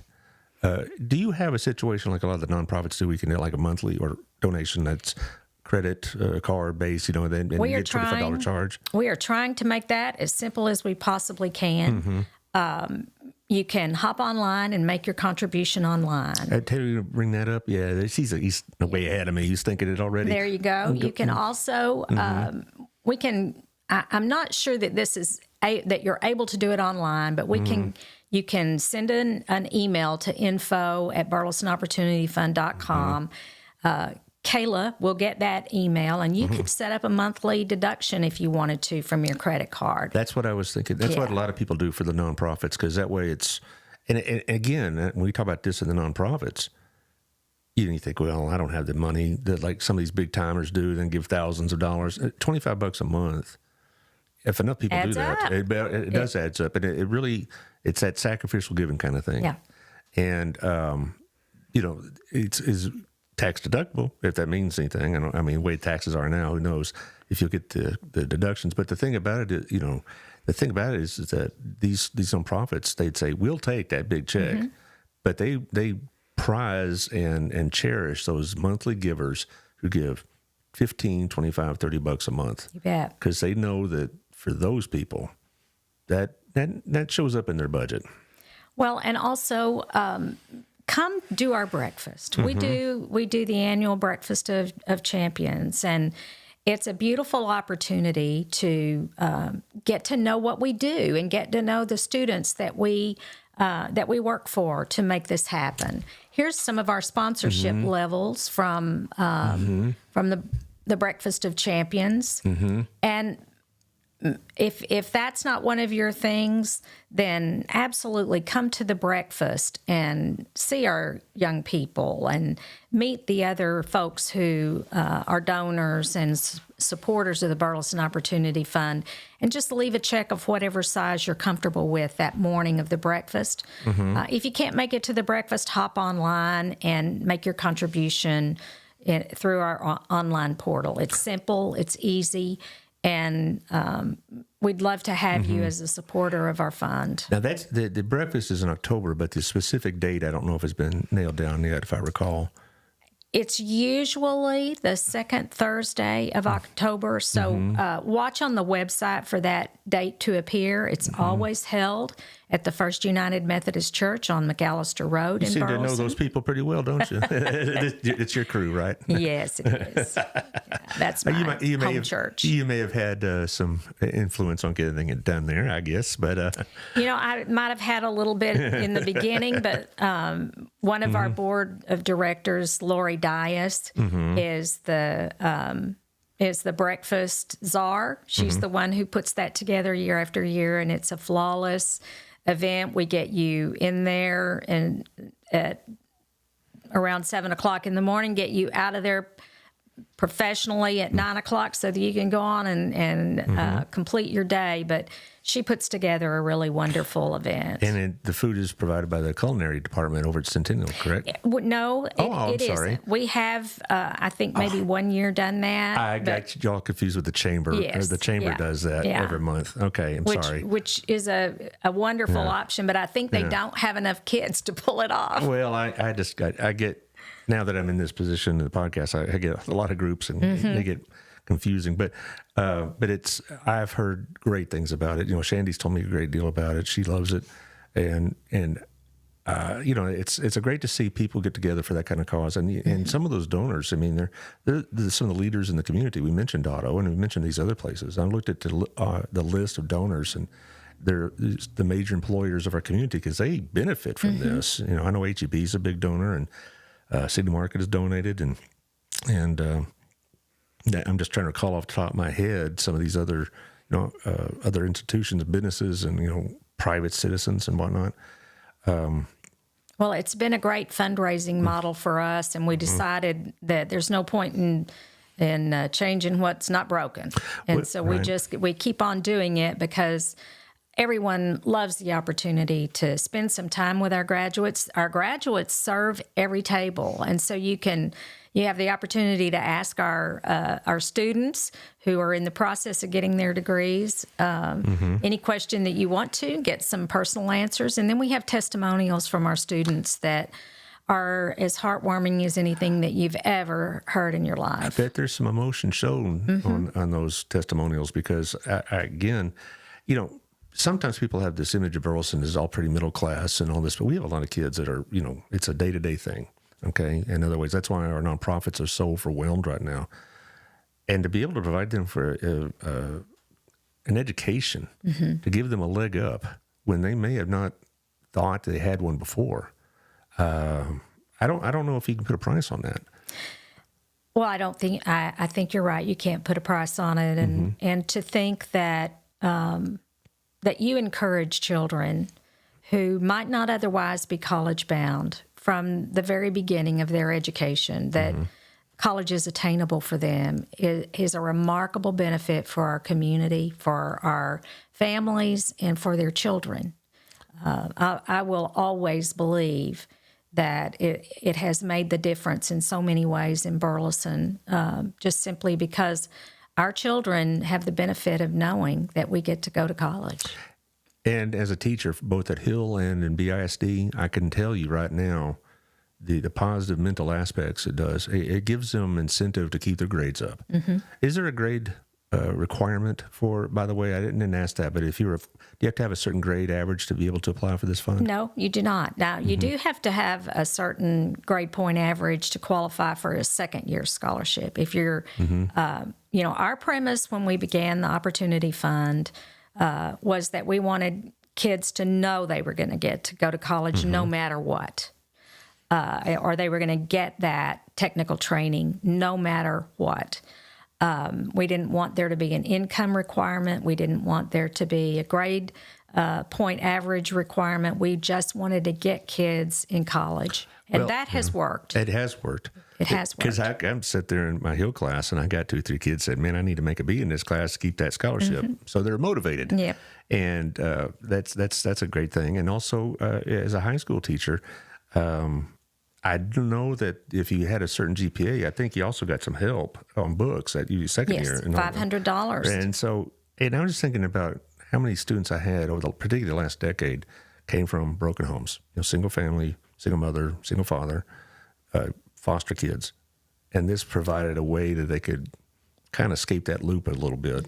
Do you have a situation like a lot of the nonprofits do? We can get like a monthly or donation that's credit card based, and you get $25 charge. We are trying to make that as simple as we possibly can. You can hop online and make your contribution online. Taylor, you bring that up? Yeah, he's way ahead of me. He's thinking it already. There you go. You can also, I'm not sure that this is that you're able to do it online, but you can send an email to info@burlesonopportunityfund.com. Kayla will get that email, and you could set up a monthly deduction if you wanted to from your credit card. That's what I was thinking. That's what a lot of people do for the nonprofits, because that way it's, and again, when we talk about this in the nonprofits, you think, well, I don't have the money that like some of these big timers do, then give thousands of dollars. $25 a month. If enough people do that, it does adds up, and it really, it's that sacrificial giving kind of thing. Yeah. And it's tax deductible, if that means anything. I mean, the way taxes are now, who knows if you'll get the deductions. But the thing about it, is that these nonprofits, they'd say, we'll take that big check, but they prize and cherish those monthly givers who give $15, $25, $30 a month. You bet. Because they know that for those people, that shows up in their budget. Well, and also, come do our breakfast. We do the annual Breakfast of Champions, and it's a beautiful opportunity to get to know what we do and get to know the students that we work for to make this happen. Here's some of our sponsorship levels from the Breakfast of Champions, and if that's not one of your things, then absolutely come to the breakfast and see our young people and meet the other folks who are donors and supporters of the Burleson Opportunity Fund, and just leave a check of whatever size you're comfortable with that morning of the breakfast. If you can't make it to the breakfast, hop online and make your contribution through our online portal. It's simple, it's easy, and we'd love to have you as a supporter of our fund. Now, that's the breakfast is in October, but the specific date, I don't know if it's been nailed down yet, if I recall. It's usually the second Thursday of October, so watch on the website for that date to appear. It's always held at the First United Methodist Church on McAllister Road You in seem Burleson. to know those people pretty well, don't you? It's your crew, right? Yes, it is. Yeah, that's my home church. You may have had some influence on getting it done there, I guess. But I might have had a little bit in the beginning, but one of our board of directors, Lori Dias, is the breakfast czar. She's the one who puts that together year after year, and it's a flawless event. We get you in there and at around 7:00 in the morning, get you out of there professionally at 9:00 so that you can go on and complete your day. But she puts together a really wonderful event. And the food is provided by the culinary department over at Centennial, correct? No, it sorry. isn't. We have, I think, maybe 1 year done that. I got y'all confused with the chamber. Yes, The chamber does that every month. Okay, I'm sorry. Which is a wonderful option, but I think they don't have enough kids to pull it off. Well, I get, now that I'm in this position in the podcast, I get a lot of groups and they get confusing, but I've heard great things about it. Shandy's told me a great deal about it. She loves it. And it's great to see people get together for that kind of cause. And some of those donors, I mean, they're some of the leaders in the community. We mentioned Otto and we mentioned these other places. I looked at the list of donors, and they're the major employers of our community because they benefit from this. I know HEB is a big donor, and City Market has donated, and I'm just trying to recall off the top of my head some of these other, other institutions, businesses, and private citizens and whatnot. Well, it's been a great fundraising model for us, and we decided that there's no point in changing what's not broken, and so we keep on doing it because everyone loves the opportunity to spend some time with our graduates. Our graduates serve every table, and so you have the opportunity to ask our students who are in the process of getting their degrees any question that you want to, get some personal answers. And then we have testimonials from our students that are as heartwarming as anything that you've ever heard in your life. I bet there's some emotion shown on those testimonials because, again, sometimes people have this image of Burleson as all pretty middle class and all this, but we have a lot of kids that are, it's a day-to-day thing. Okay. In other words, that's why our nonprofits are so overwhelmed right now. And to be able to provide them for an education, to give them a leg up when they may have not thought they had one before, I don't know if you can put a price on that. Well, I think you're right. You can't put a price on it, and to think that that you encourage children who might not otherwise be college bound from the very beginning of their education, that college is attainable for them is a remarkable benefit for our community, for our families, and for their children. I will always believe that it has made the difference in so many ways in Burleson, just simply because our children have the benefit of knowing that we get to go to college. And as a teacher, both at Hill and in BISD, I can tell you right now, the positive mental aspects it does, it gives them incentive to keep their grades up. Is there a grade requirement for, by the way, I didn't ask that, but do you have to have a certain grade average to be able to apply for this fund? No, you do not. Now, you do have to have a certain grade point average to qualify for a second-year scholarship. If you're, our premise when we began the Opportunity Fund was that we wanted kids to know they were going to get to go to college no matter what, or they were going to get that technical training no matter what. We didn't want there to be an income requirement. We didn't want there to be a grade point average requirement. We just wanted to get kids in college, and that has worked. It has worked. It has worked. Because I'm sitting there in my Hill class, and I got 2 or 3 kids said, "Man, I need to make a B in this class to keep that scholarship." So they're motivated. Yep. And that's a great thing. And also, as a high school teacher, I do know that if you had a certain GPA, I think you also got some help on books at your second year. Yes, $500. And I was just thinking about how many students I had over particularly the last decade came from broken homes, single family, single mother, single father, foster kids. And this provided a way that they could kind of escape that loop a little bit.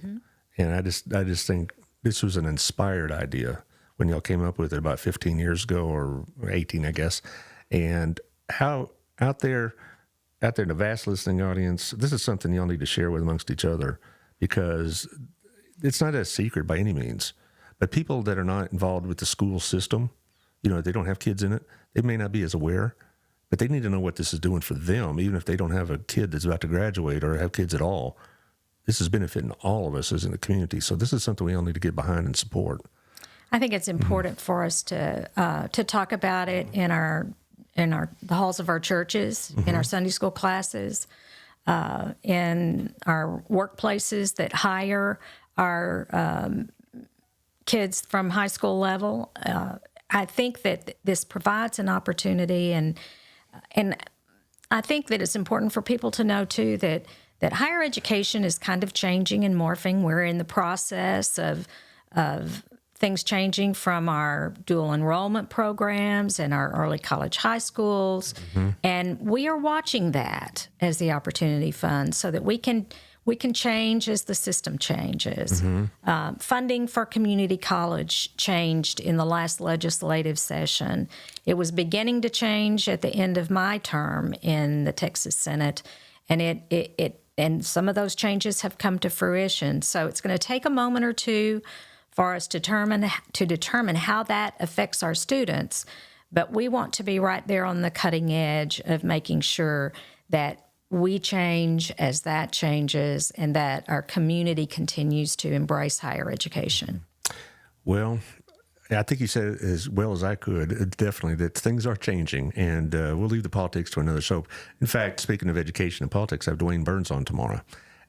And I just think this was an inspired idea when y'all came up with it about 15 years ago or 18, I guess. And how out there in the vast listening audience, this is something y'all need to share with amongst each other, because it's not a secret by any means. But people that are not involved with the school system, they don't have kids in it, they may not be as aware, but they need to know what this is doing for them, even if they don't have a kid that's about to graduate or have kids at all. This is benefiting all of us as in the community. So this is something we all need to get behind and support. I think it's important for us to talk about it in the halls of our churches, in our Sunday school classes, in our workplaces that hire our kids from high school level. I think that this provides an opportunity, and I think that it's important for people to know too that higher education is kind of changing and morphing. We're in the process of things changing from our dual enrollment programs and our early college high schools. And we are watching that as the opportunity fund so that we can change as the system changes. Funding for community college changed in the last legislative session. It was beginning to change at the end of my term in the Texas Senate, and and some of those changes have come to fruition. So it's going to take a moment or two for us to determine how that affects our students. But we want to be right there on the cutting edge of making sure that we change as that changes and that our community continues to embrace higher education. Well, I think you said it as well as I could, definitely, that things are changing, and we'll leave the politics to another show. In fact, speaking of education and politics, I have Dwayne Burns on tomorrow,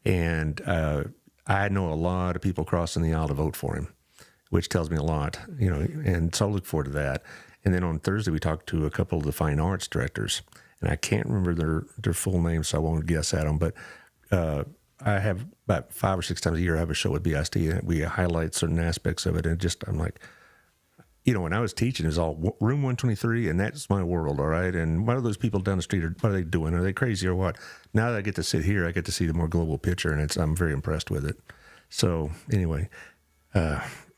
and I know a lot of people crossing the aisle to vote for him, which tells me a lot, and so I look forward to that. And then on Thursday, we talked to a couple of the fine arts directors, and I can't remember their full names, so I won't guess at them, but I have about 5 or 6 times a year, I have a show at BISD, and we highlight certain aspects of it, and I'm like, when I was teaching, it was all room 123, and that's my world, all right? And what are those people down the street, what are they doing? Are they crazy or what? Now that I get to sit here, I get to see the more global picture, and I'm very impressed with it. So anyway,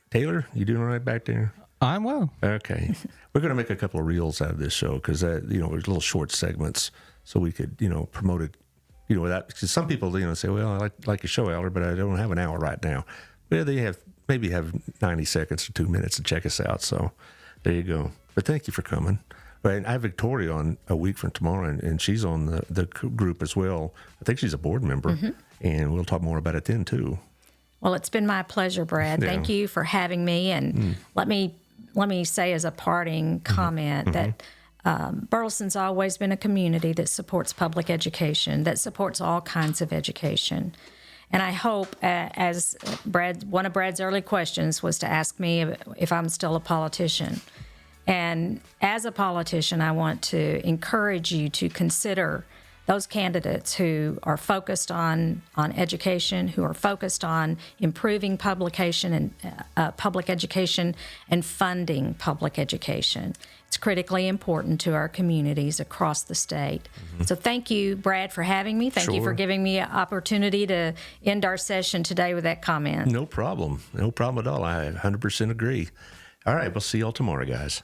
Taylor, you doing all right back there? I'm well. Okay. We're going to make a couple of reels out of this show because, there's little short segments so we could, promote it, without, because some people, say, well, I like your show, Allard, but I don't have an hour right now. Well, they maybe have 90 seconds or 2 minutes to check us out. So there you go. But thank you for coming. But I have Victoria on a week from tomorrow, and she's on the group as well. I think she's a board member, and we'll talk more about it then, too. Well, it's been my pleasure, Brad. Yeah. Thank you for having me. And let me say as a parting comment that Burleson's always been a community that supports public education, that supports all kinds of education. And I hope, as one of Brad's early questions was to ask me if I'm still a politician. And as a politician, I want to encourage you to consider those candidates who are focused on education, who are focused on improving publication and public education and funding public education. It's critically important to our communities across the state. So thank you, Brad, for having me. Thank you for giving me an opportunity to end our session today with that comment. No problem. No problem at all. I 100% agree. All right, we'll see y'all tomorrow, guys.